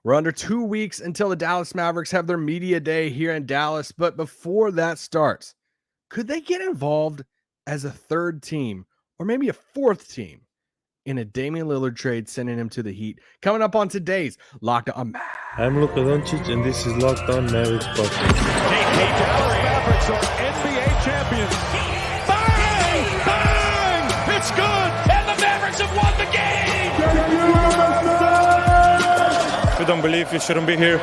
We're under 2 weeks until the Dallas Mavericks have their media day here in Dallas. But before that starts, could they get involved as a third team or maybe a fourth team in a Damian Lillard trade, sending him to the Heat? Coming up on today's Locked On Mavs. I'm Luka Doncic, and this is Locked On Mavericks podcast. Dallas Mavericks are NBA champions. Bang! Bang! It's good! And the Mavericks have won the game! If you don't believe, you shouldn't be here.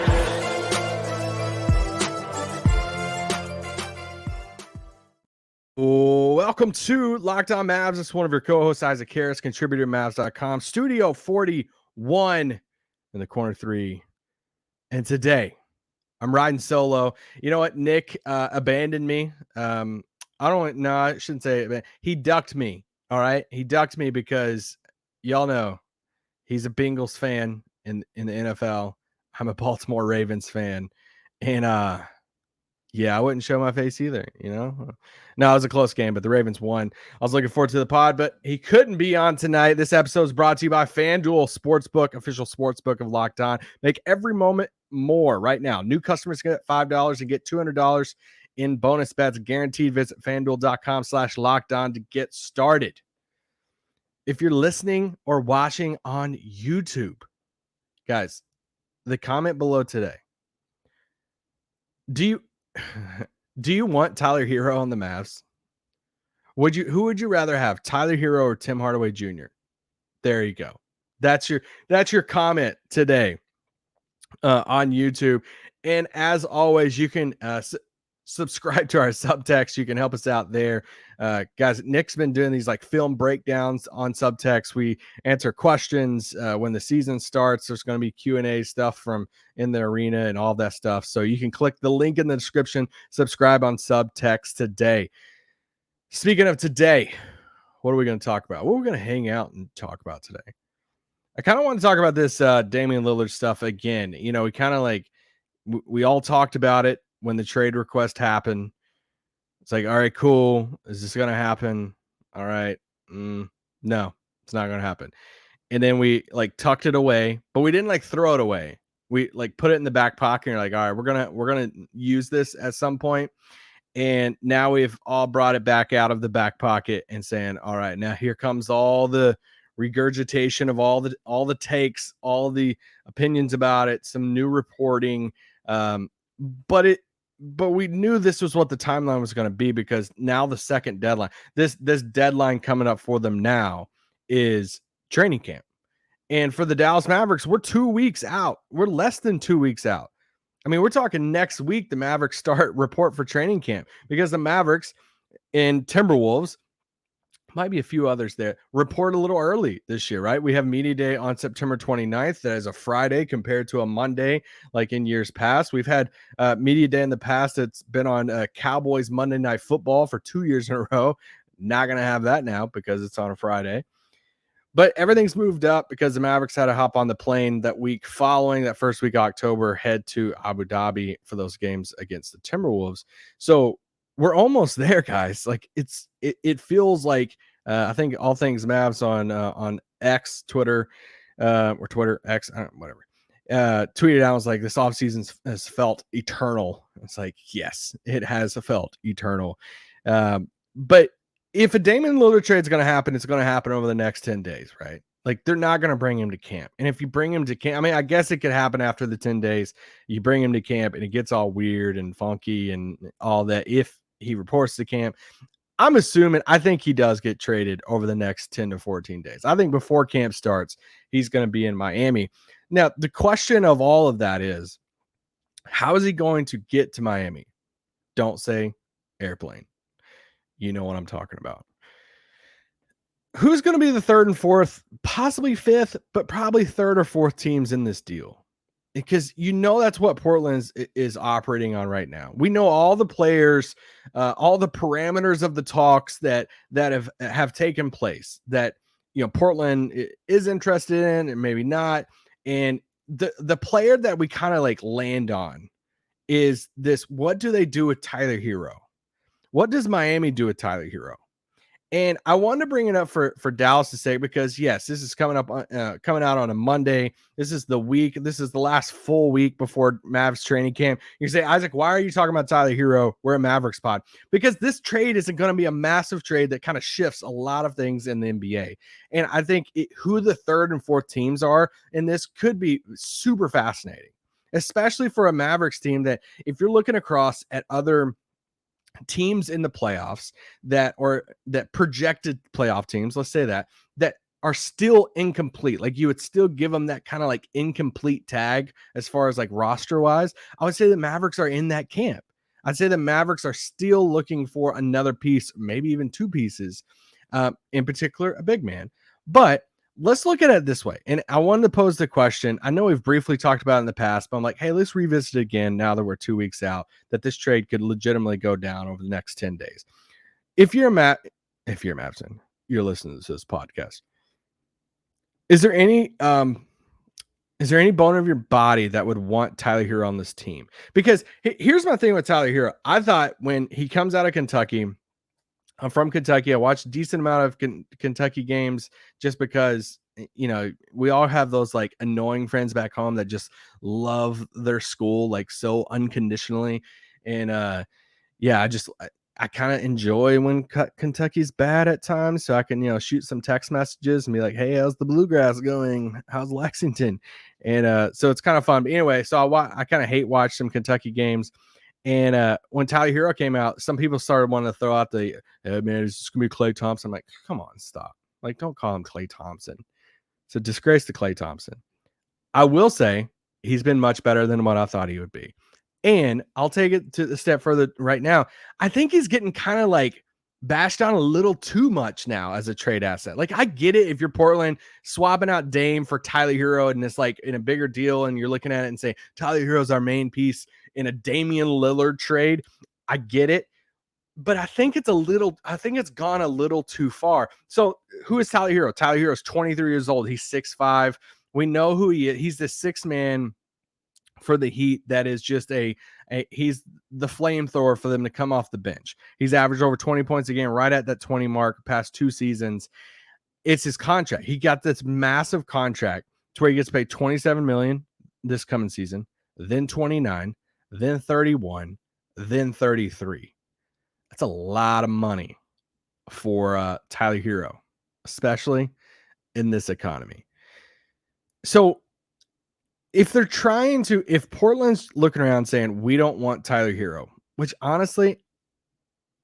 Welcome to Locked On Mavs. It's one of your co-hosts, Isaac Harris, contributor to Mavs.com, Studio 41 in the corner 3. And today, I'm riding solo. You know what? Nick abandoned me. I shouldn't say it. He ducked me. All right. He ducked me because y'all know he's a Bengals fan in the NFL. I'm a Baltimore Ravens fan. And I wouldn't show my face either, you know? No, it was a close game, but the Ravens won. I was looking forward to the pod, but he couldn't be on tonight. This episode is brought to you by FanDuel Sportsbook, official sportsbook of Locked On. Make every moment more right now. New customers get $5 and get $200 in bonus bets guaranteed. Visit FanDuel.com/LockedOn to get started. If you're listening or watching on YouTube, guys, the comment below today. Do you want Tyler Herro on the Mavs? Who would you rather have, Tyler Herro or Tim Hardaway Jr.? There you go. That's your comment today on YouTube. And as always, you can subscribe to our subtext. You can help us out there. Guys, Nick's been doing these like film breakdowns on subtext. We answer questions when the season starts. There's going to be Q&A stuff from in the arena and all that stuff. So you can click the link in the description, subscribe on subtext today. Speaking of today, what are we going to talk about? What are we going to hang out and talk about today? I kind of want to talk about this Damian Lillard stuff again. You know, we kind of like, we all talked about it when the trade request happened. It's like, all right, cool. Is this going to happen? All right. No, it's not going to happen. And then we like tucked it away, but we didn't like throw it away. We like put it in the back pocket. And you're like, all right, we're going to use this at some point. And now we've all brought it back out of the back pocket and saying, all right, now here comes all the regurgitation of all the takes, all the opinions about it, some new reporting. But we knew this was what the timeline was going to be, because now the second deadline, this deadline coming up for them now is training camp. And for the Dallas Mavericks, we're 2 weeks out. We're less than 2 weeks out. I mean, we're talking next week, the Mavericks report for training camp, because the Mavericks and Timberwolves, might be a few others there, report a little early this year, right? We have media day on September 29th. That is a Friday compared to a Monday like in years past. We've had media day in the past. It's been on Cowboys Monday Night Football for 2 years in a row. Not going to have that now because it's on a Friday. But everything's moved up because the Mavericks had to hop on the plane that week following, that first week of October, head to Abu Dhabi for those games against the Timberwolves. So we're almost there, guys. Like it feels like I think all things Mavs on X, Twitter, or Twitter X, whatever. Tweeted out, was like, this offseason has felt eternal. It's like, yes, it has felt eternal. But if a Damian Lillard trade is going to happen, it's going to happen over the next 10 days, right? Like, they're not going to bring him to camp. And if you bring him to camp, I mean, I guess it could happen after the 10 days. You bring him to camp and it gets all weird and funky and all that. If he reports to camp, I think he does get traded over the next 10 to 14 days. I think before camp starts, he's going to be in Miami. Now, the question of all of that is, how is he going to get to Miami? Don't say airplane. You know what I'm talking about. Who's going to be the third and fourth, possibly fifth, but probably third or fourth teams in this deal? Because you know that's what Portland is operating on right now. We know all the players, all the parameters of the talks that have taken place, that, you know, Portland is interested in and maybe not. And the player that we kind of like land on is this: what do they do with Tyler Herro? What does Miami do with Tyler Herro? And I wanted to bring it up for Dallas to say, because yes, this is coming out on a Monday. This is the last full week before Mavs training camp. You say, Isaac, why are you talking about Tyler Herro? We're a Mavericks pod. Because this trade isn't going to be a massive trade that kind of shifts a lot of things in the NBA. And I think who the third and fourth teams are in this could be super fascinating, especially for a Mavericks team that, if you're looking across at other teams in the playoffs that projected playoff teams, let's say that are still incomplete, like you would still give them that kind of like incomplete tag as far as like roster wise, I would say the Mavericks are in that camp. I'd say the Mavericks are still looking for another piece, maybe even two pieces, in particular a big man. But let's look at it this way. And I wanted to pose the question. I know we've briefly talked about it in the past, but I'm like, hey, let's revisit it again now that we're 2 weeks out, that this trade could legitimately go down over the next 10 days. If you're Mavson, you're listening to this podcast, is there any bone of your body that would want Tyler Herro on this team? Because here's my thing with Tyler Herro. I thought when he comes out of Kentucky, I'm from Kentucky. I watched a decent amount of Kentucky games just because, we all have those like annoying friends back home that just love their school like so unconditionally. And I kind of enjoy when Kentucky's bad at times, so I can, shoot some text messages and be like, hey, how's the Bluegrass going? How's Lexington? And so it's kind of fun. But anyway, so I kind of hate watch some Kentucky games. And when Tyler Herro came out, some people started wanting to throw out the, hey, man, it's just going to be Klay Thompson. I'm like, come on, stop. Like, don't call him Klay Thompson. It's a disgrace to Klay Thompson. I will say he's been much better than what I thought he would be. And I'll take it to a step further right now. I think he's getting kind of like bashed on a little too much now as a trade asset. Like, I get it if you're Portland swapping out Dame for Tyler Herro and it's like in a bigger deal and you're looking at it and say, Tyler Herro's our main piece in a Damian Lillard trade. I get it. But I think it's gone a little too far. So who is Tyler Herro? Tyler Herro is 23 years old. He's 6'5". We know who he is. He's the sixth man for the Heat. That is just he's the flamethrower for them to come off the bench. He's averaged over 20 points a game, right at that 20 mark past 2 seasons. It's his contract. He got this massive contract to where he gets paid $27 million this coming season, then 29, then 31, then 33. That's a lot of money for Tyler Herro, especially in this economy. So if Portland's looking around saying, we don't want Tyler Herro, which honestly,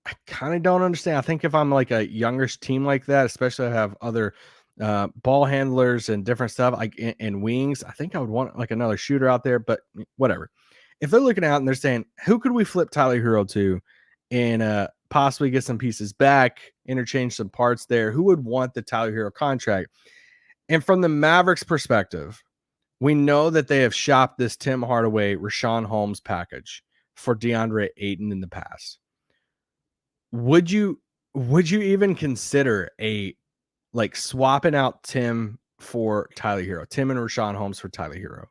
I kind of don't understand. I think if I'm like a younger team like that, especially I have other ball handlers and different stuff like and wings, I think I would want like another shooter out there, but whatever. If they're looking out and they're saying, who could we flip Tyler Herro to and possibly get some pieces back, interchange some parts there, who would want the Tyler Herro contract? And from the Mavericks perspective, we know that they have shopped this Tim Hardaway, Rashawn Holmes package for DeAndre Ayton in the past. Would you even consider swapping out Tim for Tyler Herro, Tim and Rashawn Holmes for Tyler Herro?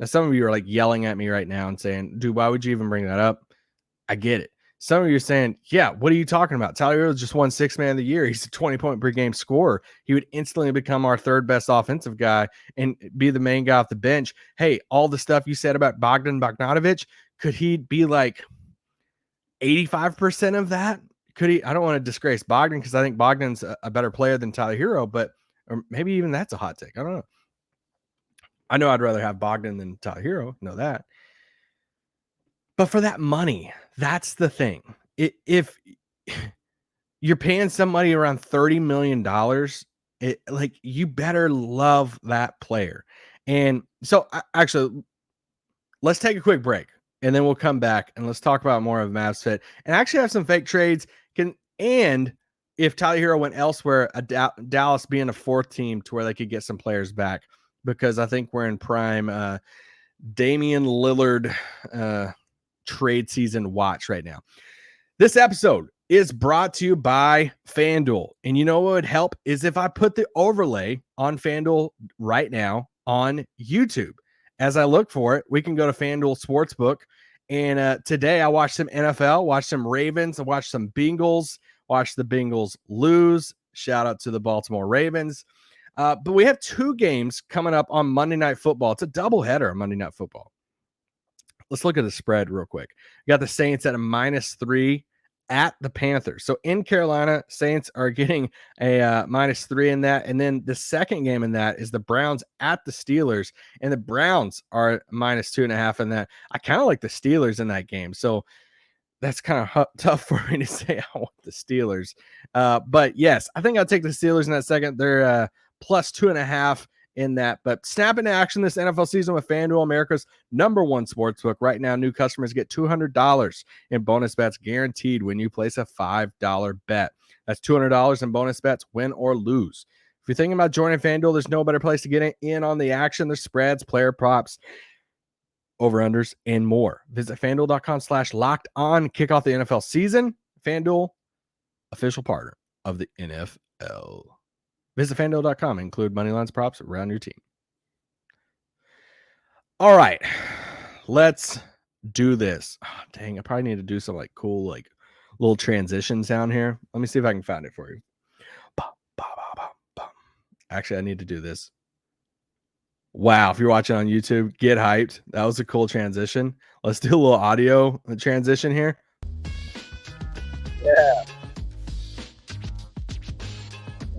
Now, some of you are like yelling at me right now and saying, dude, why would you even bring that up? I get it. Some of you are saying, yeah, what are you talking about? Tyler Herro just won 6th man of the year. He's a 20-point per game scorer. He would instantly become our third best offensive guy and be the main guy off the bench. Hey, all the stuff you said about Bogdanovic, could he be like 85% of that? Could he? I don't want to disgrace Bogdan because I think Bogdan's a better player than Tyler Herro, but or maybe even that's a hot take. I don't know. I know I'd rather have Bogdan than Tyler Herro. Know that. But for that money, that's the thing. If you're paying somebody around $30 million, you better love that player. And so actually, let's take a quick break and then we'll come back and let's talk about more of Mavs fit and actually have some fake trades. And if Tyler Herro went elsewhere, Dallas being a 4th team to where they could get some players back, because I think we're in prime Damian Lillard trade season watch right now. This episode is brought to you by FanDuel. And you know what would help is if I put the overlay on FanDuel right now on YouTube. As I look for it, we can go to FanDuel Sportsbook. And today I watched some NFL, watched some Ravens, I watched some Bengals, watch the Bengals lose. Shout out to the Baltimore Ravens. But we have 2 games coming up on Monday Night Football. It's a doubleheader on Monday Night Football. Let's look at the spread real quick. We got the Saints at a -3 at the Panthers. So in Carolina, Saints are getting a -3 in that. And then the second game in that is the Browns at the Steelers. And the Browns are -2.5 in that. I kind of like the Steelers in that game. So that's kind of tough for me to say I want the Steelers. But yes, I think I'll take the Steelers in that second. They're +2.5 in that. But snap into action this NFL season with FanDuel, America's #1 sportsbook. Right now, new customers get $200 in bonus bets guaranteed when you place a $5 bet. That's $200 in bonus bets, win or lose. If you're thinking about joining FanDuel, there's no better place to get in on the action. There's spreads, player props, over-unders, and more. Visit FanDuel.com/LockedOn. Kick off the NFL season. FanDuel, official partner of the NFL. Visit FanDuel.com. Include money lines, props around your team. All right. Let's do this. Oh, dang, I probably need to do some like cool, like little transitions down here. Let me see if I can find it for you. Actually, I need to do this. Wow, if you're watching on YouTube, get hyped. That was a cool transition. Let's do a little audio transition here. Yeah.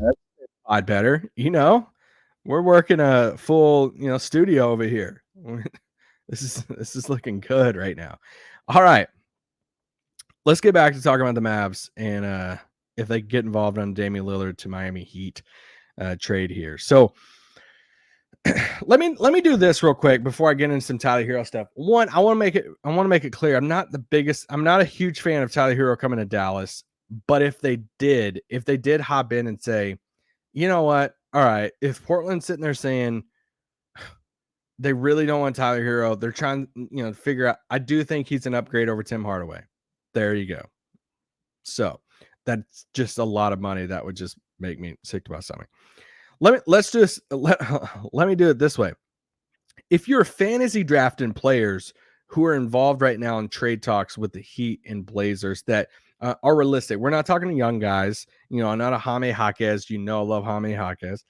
That's a lot better. You know, we're working a full, studio over here. This is looking good right now. All right. Let's get back to talking about the Mavs and if they get involved on Damian Lillard to Miami Heat trade here. So let me do this real quick before I get into some Tyler Herro stuff. One, I want to make it clear. I'm not a huge fan of Tyler Herro coming to Dallas, but if they did hop in and say, you know what? All right, if Portland's sitting there saying they really don't want Tyler Herro, they're trying, to figure out. I do think he's an upgrade over Tim Hardaway. There you go. So that's just a lot of money. That would just make me sick to my stomach. Let me do it this way. If you're fantasy drafting players who are involved right now in trade talks with the Heat and Blazers that are realistic, we're not talking to young guys. I'm not a Jaime Jaquez. I love Jaime Jaquez.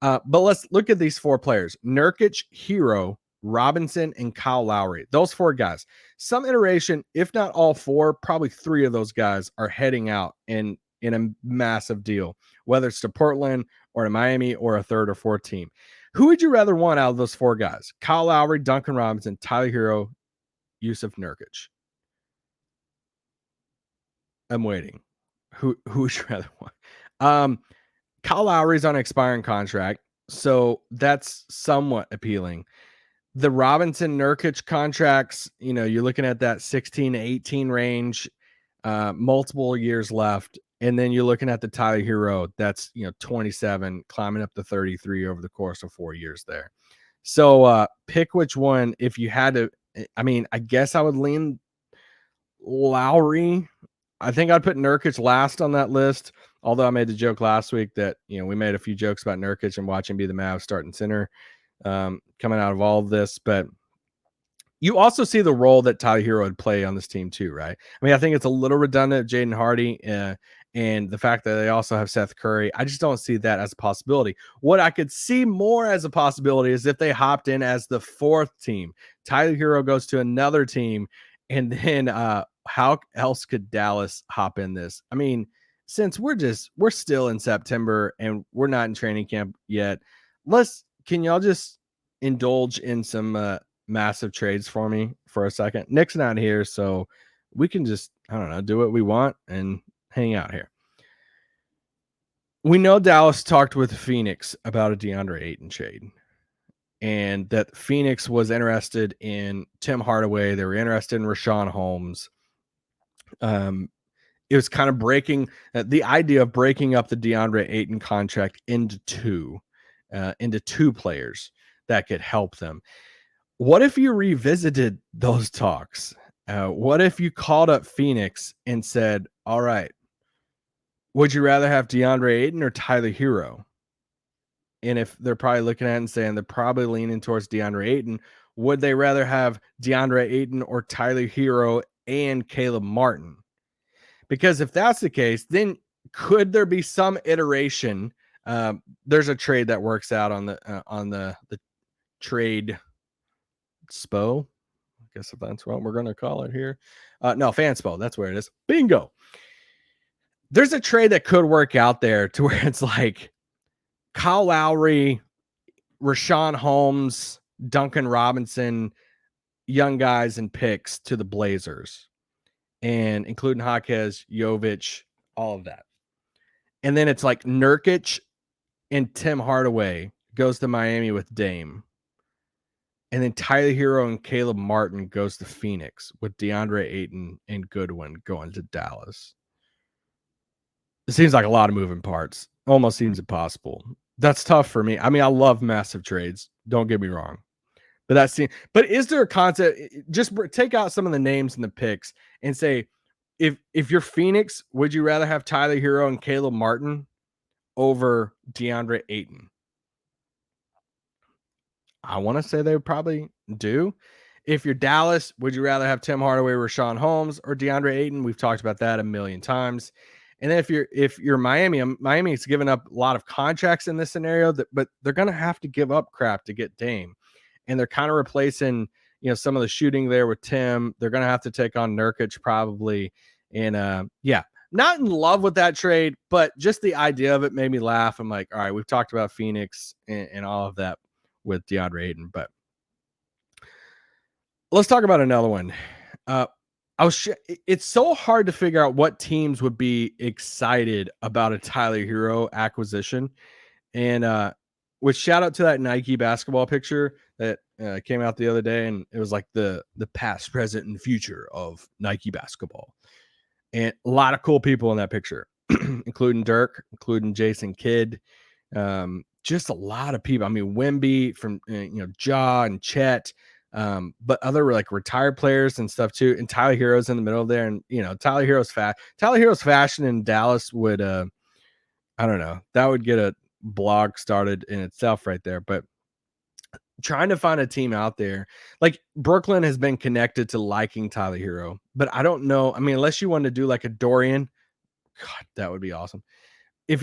But let's look at these 4 players: Nurkic, Herro, Robinson, and Kyle Lowry. Those 4 guys. Some iteration, if not all 4, probably 3 of those guys are heading out in a massive deal, whether it's to Portland or to Miami or a 3rd or 4th team. Who would you rather want out of those 4 guys? Kyle Lowry, Duncan Robinson, Tyler Herro, Yusuf Nurkic. I'm waiting. Who would you rather want? Kyle Lowry's on an expiring contract, so that's somewhat appealing. The Robinson Nurkic contracts, you're looking at that 16 to 18 range, multiple years left. And then you're looking at the Tyler Herro, that's 27, climbing up to 33 over the course of 4 years there. So pick which one. If you had to, I guess I would lean Lowry. I think I'd put Nurkic last on that list. Although I made the joke last week that we made a few jokes about Nurkic and watching be the Mavs starting center coming out of all of this, but you also see the role that Tyler Herro would play on this team too, right? I think it's a little redundant, Jaden Hardy, and the fact that they also have Seth Curry. I just don't see that as a possibility. What I could see more as a possibility is if they hopped in as the 4th team. Tyler Herro goes to another team, and then how else could Dallas hop in this? Since we're still in September and we're not in training camp yet, can y'all just indulge in some massive trades for me for a second? Nick's not here, so we can just, do what we want and hang out here. We know Dallas talked with Phoenix about a DeAndre Ayton trade, and that Phoenix was interested in Tim Hardaway. They were interested in Rashawn Holmes. It was kind of breaking the idea of breaking up the DeAndre Ayton contract into two players that could help them. What if you revisited those talks? What if you called up Phoenix and said, all right, would you rather have DeAndre Ayton or Tyler Herro? And if they're probably looking at it and saying they're probably leaning towards DeAndre Ayton, would they rather have DeAndre Ayton or Tyler Herro and Caleb Martin? Because if that's the case, then could there be some iteration? There's a trade that works out on the trade spo. I guess that's what we're going to call it here. No, fanspo. That's where it is. Bingo. There's a trade that could work out there to where it's like Kyle Lowry, Rashawn Holmes, Duncan Robinson, young guys and picks to the Blazers, and including Jaquez, Jovic, all of that. And then it's like Nurkic and Tim Hardaway goes to Miami with Dame. And then Tyler Herro and Caleb Martin goes to Phoenix with DeAndre Ayton and Goodwin going to Dallas. It seems like a lot of moving parts. Almost seems impossible. That's tough for me. I mean, I love massive trades. Don't get me wrong. But is there a concept? Just take out some of the names and the picks and say, if you're Phoenix, would you rather have Tyler Herro and Caleb Martin over DeAndre Ayton? I want to say they would probably do. If you're Dallas, would you rather have Tim Hardaway, Rashawn Holmes, or DeAndre Ayton? We've talked about that a million times. And then if you're Miami, Miami's given up a lot of contracts in this scenario, but they're going to have to give up crap to get Dame. And they're kind of replacing, some of the shooting there with Tim. They're going to have to take on Nurkic probably. And not in love with that trade, but just the idea of it made me laugh. I'm like, all right, we've talked about Phoenix and all of that with DeAndre Ayton, but let's talk about another one. It's so hard to figure out what teams would be excited about a Tyler Herro acquisition. And with shout out to that Nike basketball picture that came out the other day, and it was like the past, present, and future of Nike basketball. And a lot of cool people in that picture, including Dirk, including Jason Kidd, just a lot of people. I mean, Wemby from Ja and Chet, but other like retired players and stuff too. And Tyler Herro's in the middle there, and Tyler Herro's fashion in Dallas would I don't know, that would get a blog started in itself right there. But trying to find a team out there, like Brooklyn has been connected to liking Tyler Herro, but I don't know. I mean, unless you want to do like a Dorian, God, that would be awesome.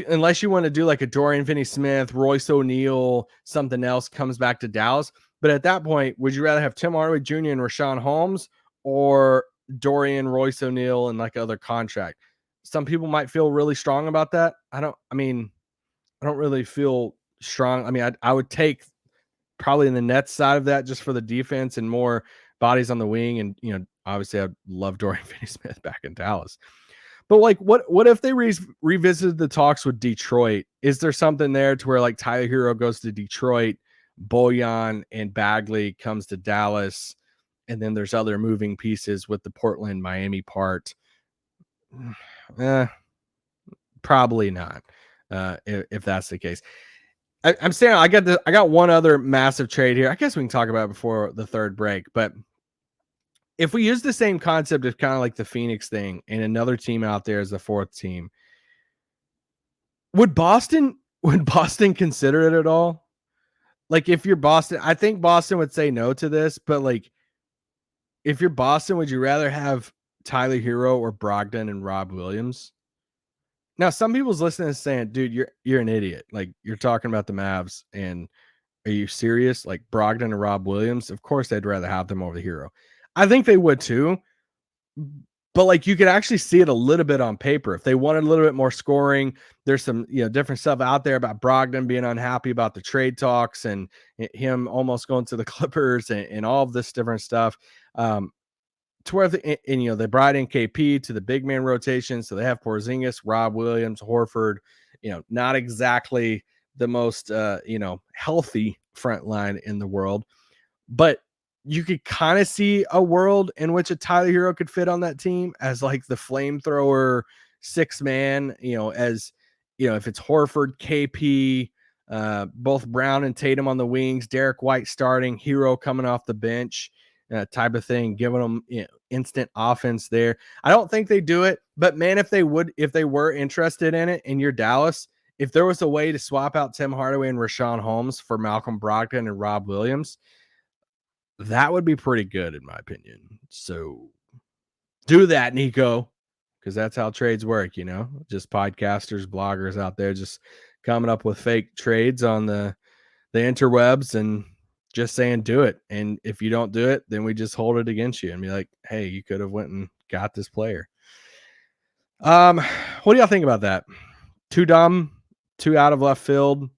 Unless you want to do like a Dorian Finney-Smith, Royce O'Neal, something else comes back to Dallas. But at that point, would you rather have Tim Hardaway Jr. and Rashawn Holmes or Dorian, Royce O'Neal, and like other contract? Some people might feel really strong about that. I don't really feel strong. I mean, I would take probably in the Nets side of that just for the defense and more bodies on the wing. And, obviously I'd love Dorian Finney-Smith back in Dallas. But like, what if they revisited the talks with Detroit? Is there something there to where like Tyler Herro goes to Detroit, Bojan and Bagley comes to Dallas, and then there's other moving pieces with the Portland, Miami part? Probably not. If that's the case, I'm saying I got one other massive trade here. I guess we can talk about it before the third break, but if we use the same concept of kind of like the Phoenix thing and another team out there as the fourth team, would Boston consider it at all? Like if you're Boston, I think Boston would say no to this, but like if you're Boston, would you rather have Tyler Herro or Brogdon and Rob Williams? Now, some people's listening and saying, dude, you're an idiot. Like you're talking about the Mavs, and are you serious? Like Brogdon and Rob Williams, of course they'd rather have them over the Herro. I think they would too, but like you could actually see it a little bit on paper. If they wanted a little bit more scoring, there's some different stuff out there about Brogdon being unhappy about the trade talks and him almost going to the Clippers and all of this different stuff. To where they brought in KP to the big man rotation, so they have Porzingis, Rob Williams, Horford. Not exactly the most healthy front line in the world, but you could kind of see a world in which a Tyler Herro could fit on that team as like the flamethrower six man, as if it's Horford, KP, both Brown and Tatum on the wings, Derek White starting, Herro coming off the bench, type of thing, giving them instant offense there. I don't think they do it, but man, if they were interested in it and you're Dallas, if there was a way to swap out Tim Hardaway and Rashawn Holmes for Malcolm Brogdon and Rob Williams, that would be pretty good in my opinion. So do that, Nico. because that's how trades work, just podcasters, bloggers out there just coming up with fake trades on the interwebs and just saying do it. And if you don't do it, then we just hold it against you and be like, hey, you could have went and got this player. What do y'all think about that? Too dumb, too out of left field.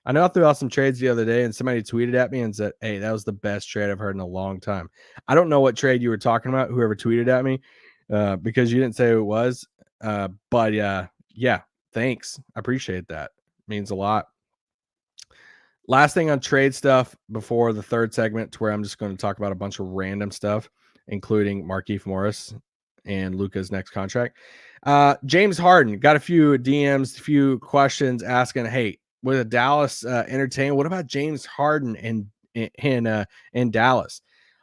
I know I threw out some trades the other day and somebody tweeted at me and said, hey, that was the best trade I've heard in a long time. I don't know what trade you were talking about, whoever tweeted at me, because you didn't say who it was. But yeah, thanks. I appreciate that. It means a lot. Last thing on trade stuff before the third segment, to where I'm just going to talk about a bunch of random stuff, including Markieff Morris and Luka's next contract. James Harden got a few DMs, a few questions asking, hey, with a Dallas entertain, what about James Harden in Dallas?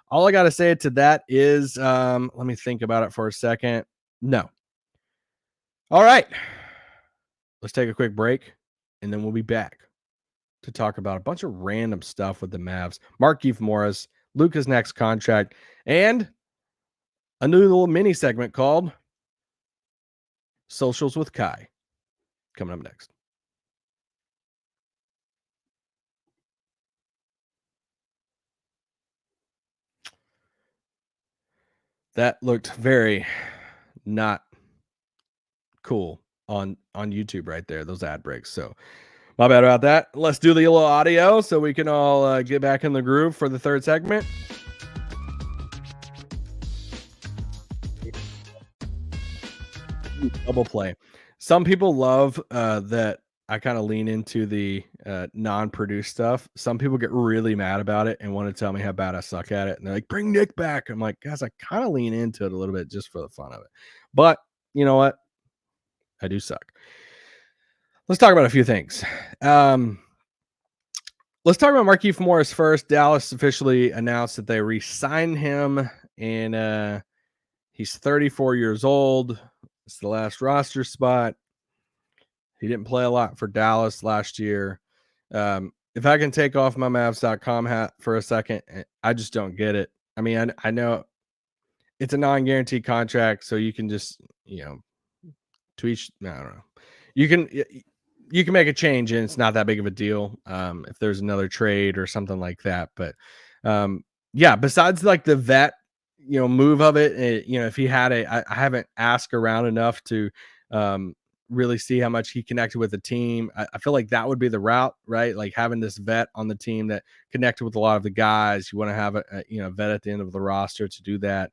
All I got to say to that is, let me think about it for a second. No. All right. Let's take a quick break, and then we'll be back to talk about a bunch of random stuff with the Mavs, Markieff Morris, Luka's next contract, and a new little mini segment called Socialz with Kai coming up next. That looked very not cool on YouTube right there, those ad breaks. So my bad about that. Let's do the little audio so we can all get back in the groove for the third segment. Double play. Some people love that I kind of lean into the non-produced stuff. Some people get really mad about it and want to tell me how bad I suck at it. And they're like, bring Nick back. I'm like, guys, I kind of lean into it a little bit just for the fun of it. But you know what? I do suck. Let's talk about a few things. Let's talk about Markieff Morris first. Dallas officially announced that they re-signed him, and he's 34 years old. It's the last roster spot. He didn't play a lot for Dallas last year. If I can take off my Mavs.com hat for a second, I just don't get it. I mean, I know it's a non-guaranteed contract, so you can just, tweet. I don't know. You can make a change, and it's not that big of a deal if there's another trade or something like that. But yeah, besides like the vet, move of it, if he had I haven't asked around enough to really see how much he connected with the team. I feel like that would be the route, right? Like having this vet on the team that connected with a lot of the guys. You want to have a vet at the end of the roster to do that.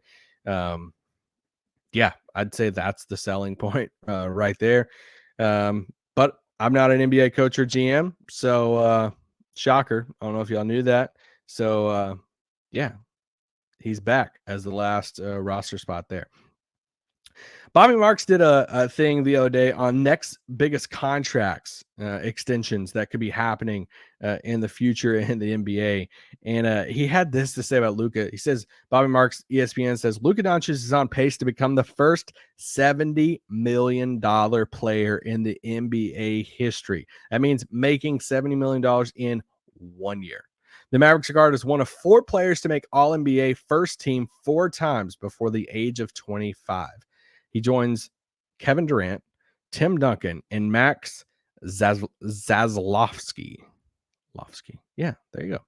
Yeah, I'd say that's the selling point right there. But I'm not an NBA coach or GM, so shocker. I don't know if y'all knew that. So yeah, he's back as the last roster spot there. Bobby Marks did a thing the other day on next biggest contracts extensions that could be happening in the future in the NBA. And he had this to say about Luka. He says, Bobby Marks, ESPN says, Luka Doncic is on pace to become the first $70 million player in the NBA history. That means making $70 million in 1 year. The Mavericks guard is one of 4 players to make All-NBA first team 4 times before the age of 25. He joins Kevin Durant, Tim Duncan, and Max Zaslovsky. Yeah, there you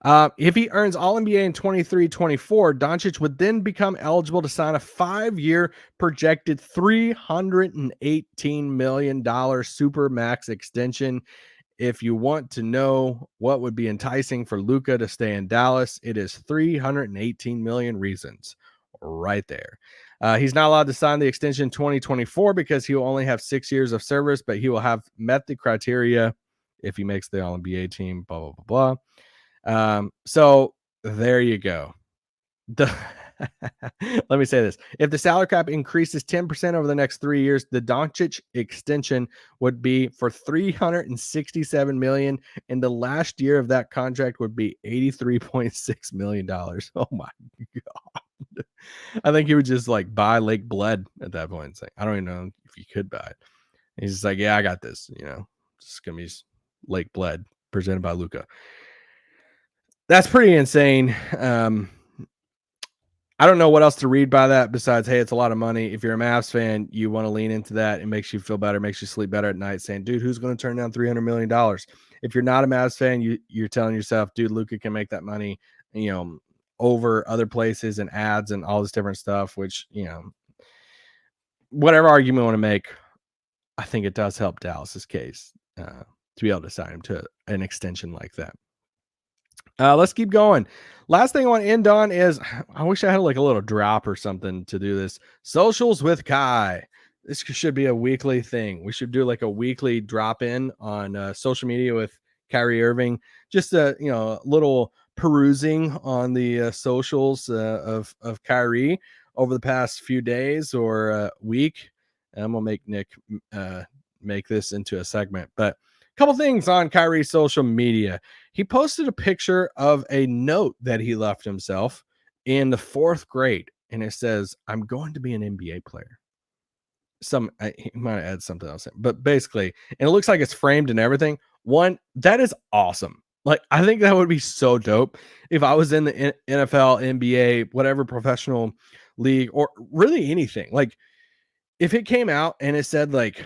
go. If he earns All-NBA in 23-24, Doncic would then become eligible to sign a 5-year projected $318 million Supermax extension. If you want to know what would be enticing for Luka to stay in Dallas, it is 318 million reasons right there. He's not allowed to sign the extension 2024 because he will only have 6 years of service, but he will have met the criteria if he makes the All-NBA team, blah, blah, blah, blah. So there you go. Let me say this. If the salary cap increases 10% over the next 3 years, the Doncic extension would be for $367 million, and the last year of that contract would be $83.6 million. Oh my God. I think he would just like buy Lake Bled at that point. It's like, I don't even know if you could buy it. He's just like, yeah, I got this. It's gonna be Lake Bled presented by Luka. That's pretty insane. I don't know what else to read by that besides, hey, it's a lot of money. If you're a Mavs fan, you want to lean into that. It makes you feel better, makes you sleep better at night, saying, dude, who's going to turn down $300 million? If you're not a Mavs fan, you're telling yourself, dude, Luka can make that money, over other places and ads and all this different stuff, which, whatever argument you want to make, I think it does help Dallas's case to be able to sign him to an extension like that. Let's keep going. Last thing I want to end on is I wish I had like a little drop or something to do this. Socials with Kai. This should be a weekly thing. We should do like a weekly drop in on social media with Kyrie Irving. Just a little perusing on the socials of Kyrie over the past few days or week. I'm gonna make Nick make this into a segment, but a couple things on Kyrie's social media. He posted a picture of a note that he left himself in the 4th grade, and it says, "I'm going to be an NBA player." He might add something else, but basically, and it looks like it's framed and everything. One, that is awesome. Like, I think that would be so dope if I was in the NFL, NBA, whatever professional league, or really anything. Like, if it came out and it said like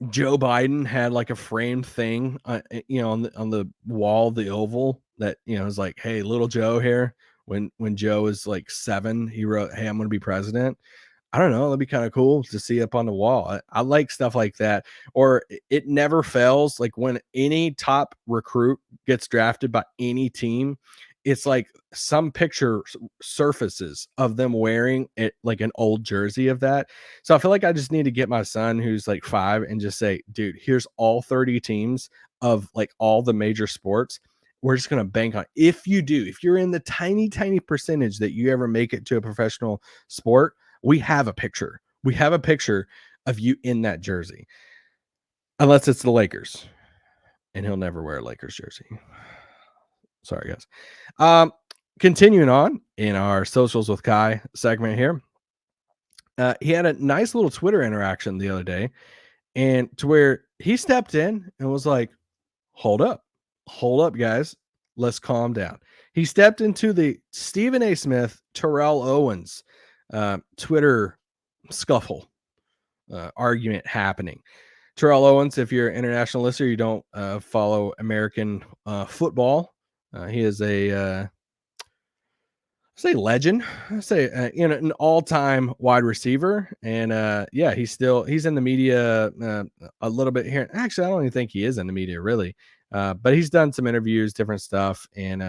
Joe Biden had like a framed thing, on the wall, the Oval, that is like, hey, little Joe here. When Joe is like 7, he wrote, "Hey, I'm going to be president." I don't know. That'd be kind of cool to see up on the wall. I like stuff like that. Or it never fails. Like when any top recruit gets drafted by any team, it's like some picture surfaces of them wearing it, like an old jersey of that. So I feel like I just need to get my son, who's like 5, and just say, dude, here's all 30 teams of like all the major sports. We're just going to bank on, if you're in the tiny, tiny percentage that you ever make it to a professional sport, we have a picture. We have a picture of you in that jersey. Unless it's the Lakers. And he'll never wear a Lakers jersey. Sorry, guys. Continuing on in our Socials with Kai segment here. He had a nice little Twitter interaction the other day, and to where he stepped in and was like, hold up, guys. Let's calm down. He stepped into the Stephen A. Smith, Terrell Owens Twitter scuffle argument happening. Terrell Owens, if you're an international listener, you don't follow American football. He is a legend. I say an all-time wide receiver, and he's in the media a little bit here. Actually, I don't even think he is in the media really, but he's done some interviews, different stuff, and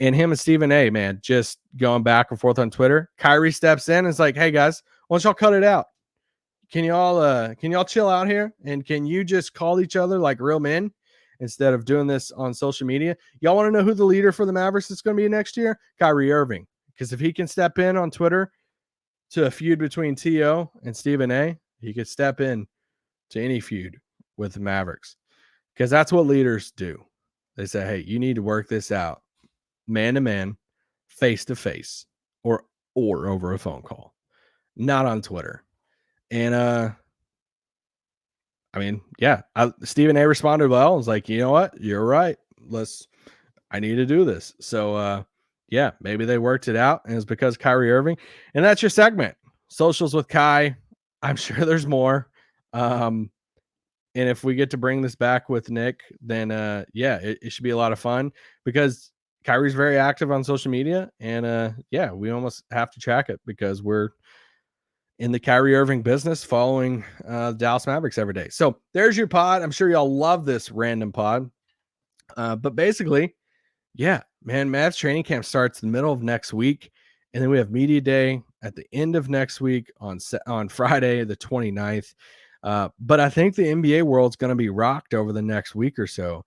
and him and Stephen A, man, just going back and forth on Twitter. Kyrie steps in and is like, "Hey guys, why don't y'all cut it out? Can y'all chill out here? And can you just call each other like real men instead of doing this on social media? Y'all want to know who the leader for the Mavericks is going to be next year? Kyrie Irving. Because if he can step in on Twitter to a feud between T.O. and Stephen A., he could step in to any feud with the Mavericks. Because that's what leaders do. They say, hey, you need to work this out man to man, face to face, or over a phone call, not on Twitter." And Stephen A responded well. I was like, you know what? You're right. I need to do this. So maybe they worked it out, and it's because Kyrie Irving. And that's your segment. Socials with Kai. I'm sure there's more. And if we get to bring this back with Nick, then it should be a lot of fun, because Kyrie's very active on social media, and we almost have to track it because we're in the Kyrie Irving business, following the Dallas Mavericks every day. So there's your pod. I'm sure y'all love this random pod. But basically, Mavs training camp starts in the middle of next week, and then we have media day at the end of next week on Friday, the 29th. But I think the NBA world's going to be rocked over the next week or so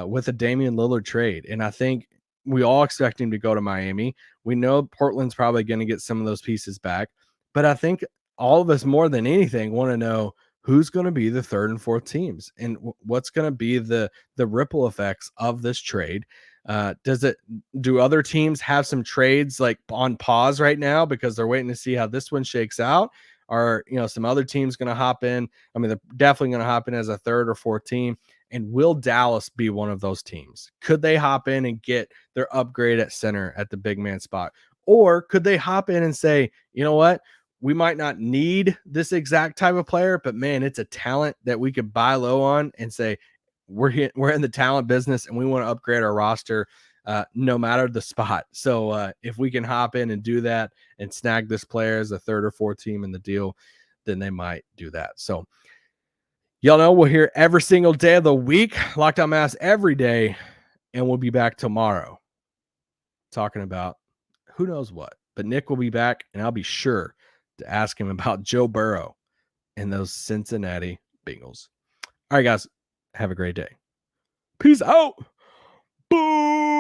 with a Damian Lillard trade. And I think we all expect him to go to Miami. We know Portland's probably going to get some of those pieces back. But I think all of us, more than anything, want to know who's going to be the 3rd and 4th teams, and what's going to be the ripple effects of this trade. Do other teams have some trades like on pause right now because they're waiting to see how this one shakes out? Are some other teams going to hop in? I mean, they're definitely going to hop in as a 3rd or 4th team. And will Dallas be one of those teams? Could they hop in and get their upgrade at center at the big man spot? Or could they hop in and say, you know what? We might not need this exact type of player, but man, it's a talent that we could buy low on and say, we're in the talent business and we want to upgrade our roster no matter the spot. So if we can hop in and do that and snag this player as a third or fourth team in the deal, then they might do that. So y'all know we're here every single day of the week, Locked On Mavs every day, and we'll be back tomorrow talking about who knows what. But Nick will be back, and I'll be sure to ask him about Joe Burrow and those Cincinnati Bengals. All right, guys, have a great day. Peace out. Boom.